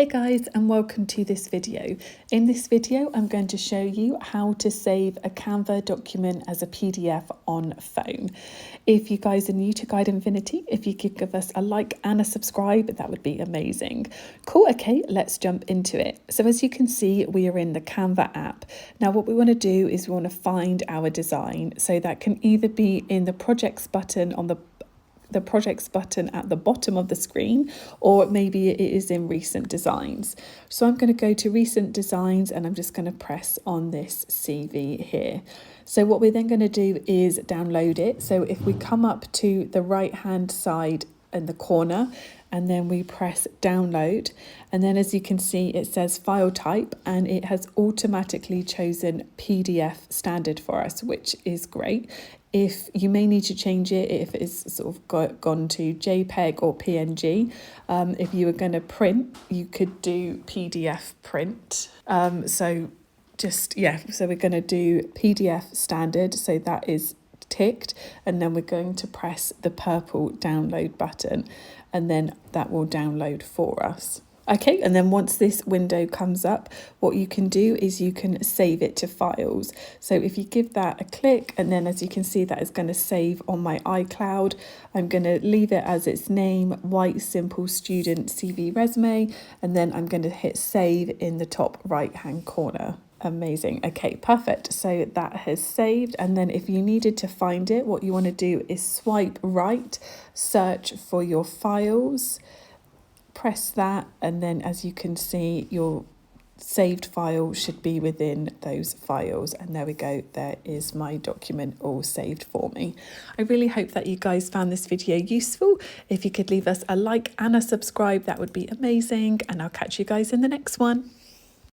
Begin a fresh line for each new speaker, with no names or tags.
Hey guys, and welcome to this video. In this video, I'm going to show you how to save a Canva document as a PDF on phone. If you guys are new to Guide Infinity, if you could give us a like and a subscribe, that would be amazing. Cool, okay, let's jump into it. So as you can see, we are in the Canva app. Now what we want to do is we want to find our design. So that can either be in the projects button on the projects button at the bottom of the screen, or maybe it is in recent designs. So I'm going to go to recent designs and I'm just going to press on this CV here. So what we're then going to do is download it. So if we come up to the right hand side in the corner and then we press download, and then as you can see it says file type and it has automatically chosen PDF standard for us, which is great. If you may need to change it if it's sort of gone to JPEG or PNG. If you were going to print, you could do PDF print. So we're going to do PDF standard. So that is ticked, and then we're going to press the purple download button and then that will download for us. Okay, and then once this window comes up, what you can do is you can save it to files. So if you give that a click, and then as you can see that is going to save on my iCloud, I'm going to leave it as its name, White Simple Student CV Resume, and then I'm going to hit save in the top right hand corner. Amazing. Okay, perfect. So that has saved, and then if you needed to find it, what you want to do is swipe right, search for your files, press that, and then as you can see your saved file should be within those files, and there we go, there is my document all saved for me. I really hope that you guys found this video useful. If you could leave us a like and a subscribe, that would be amazing, and I'll catch you guys in the next one.